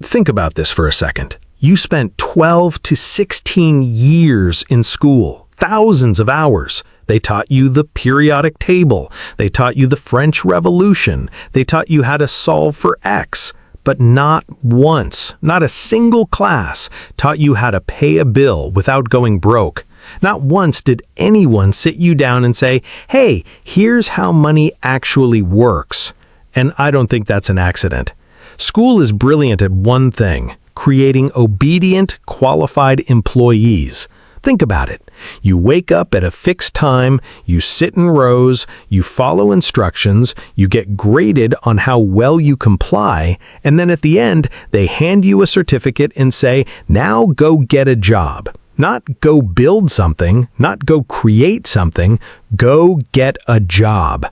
Think about this for a second. You spent 12 to 16 years in school, thousands of hours. They taught you the periodic table. They taught you the French Revolution. They taught you how to solve for X. But not once, not a single class, taught you how to pay a bill without going broke. Not once did anyone sit you down and say, hey, here's how money actually works. And I don't think that's an accident. School is brilliant at one thing: creating obedient, qualified employees. Think about it. You wake up at a fixed time, you sit in rows, you follow instructions, you get graded on how well you comply, and then at the end, they hand you a certificate and say, now go get a job. Not go build something, not go create something, go get a job.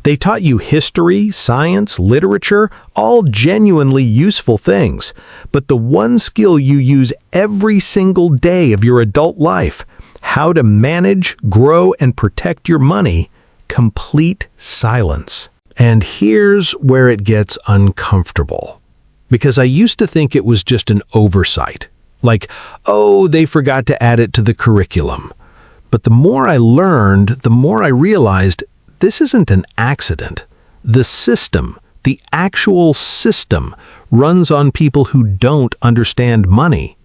They taught you history, science, literature, all genuinely useful things. But the one skill you use every single day of your adult life, how to manage, grow, and protect your money, complete silence. And here's where it gets uncomfortable. Because I used to think it was just an oversight. Like, oh, they forgot to add it to the curriculum. But the more I learned, the more I realized this isn't an accident. The system, the actual system, runs on people who don't understand money.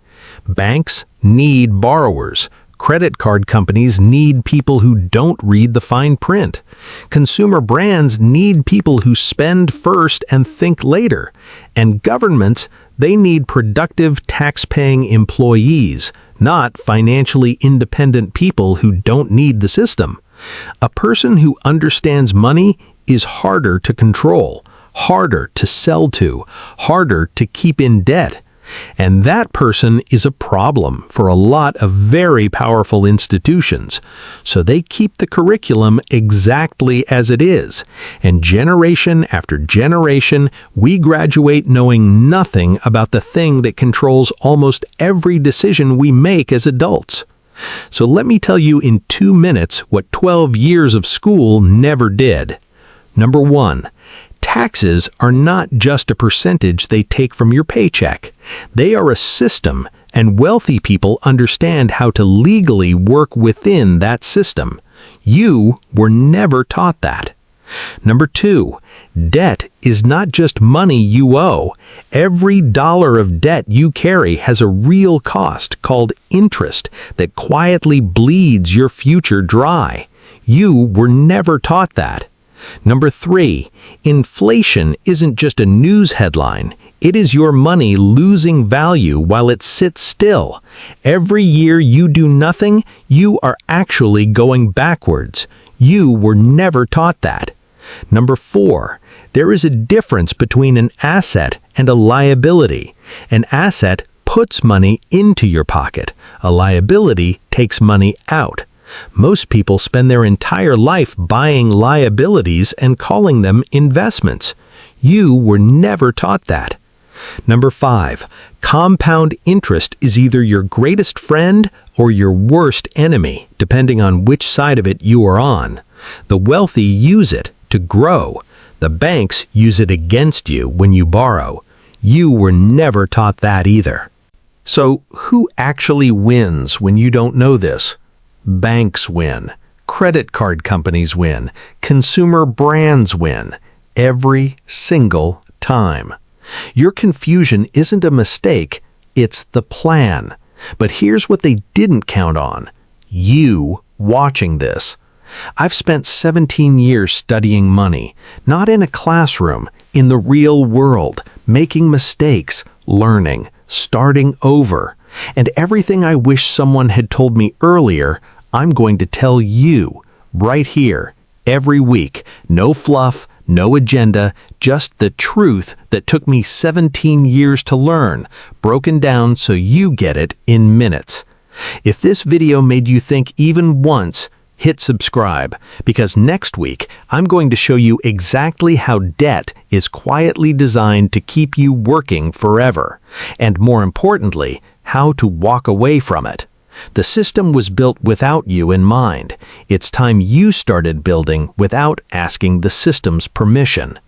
Banks need borrowers. Credit card companies need people who don't read the fine print. Consumer brands need people who spend first and think later. And governments, they need productive tax-paying employees, not financially independent people who don't need the system. A person who understands money is harder to control, harder to sell to, harder to keep in debt. And that person is a problem for a lot of very powerful institutions. So they keep the curriculum exactly as it is. And generation after generation, we graduate knowing nothing about the thing that controls almost every decision we make as adults. So let me tell you in 2 minutes what 12 years of school never did. Number 1. Taxes are not just a percentage they take from your paycheck. They are a system, and wealthy people understand how to legally work within that system. You were never taught that. Number 2, debt is not just money you owe. Every dollar of debt you carry has a real cost called interest that quietly bleeds your future dry. You were never taught that. Number 3, inflation isn't just a news headline. It is your money losing value while it sits still. Every year you do nothing, you are actually going backwards. You were never taught that. Number 4, there is a difference between an asset and a liability. An asset puts money into your pocket. A liability takes money out. Most people spend their entire life buying liabilities and calling them investments. You were never taught that. Number 5, compound interest is either your greatest friend or your worst enemy, depending on which side of it you are on. The wealthy use it to grow. The banks use it against you when you borrow. You were never taught that either. So, who actually wins when you don't know this? Banks win. Credit card companies win. Consumer brands win. Every single time. Your confusion isn't a mistake, it's the plan. But here's what they didn't count on. You watching this. I've spent 17 years studying money, not in a classroom, in the real world, making mistakes, learning, starting over. And everything I wish someone had told me earlier, I'm going to tell you, right here, every week. No fluff, no agenda, just the truth that took me 17 years to learn, broken down so you get it in minutes. If this video made you think even once, hit subscribe, because next week I'm going to show you exactly how debt is quietly designed to keep you working forever, and more importantly, how to walk away from it. The system was built without you in mind. It's time you started building without asking the system's permission.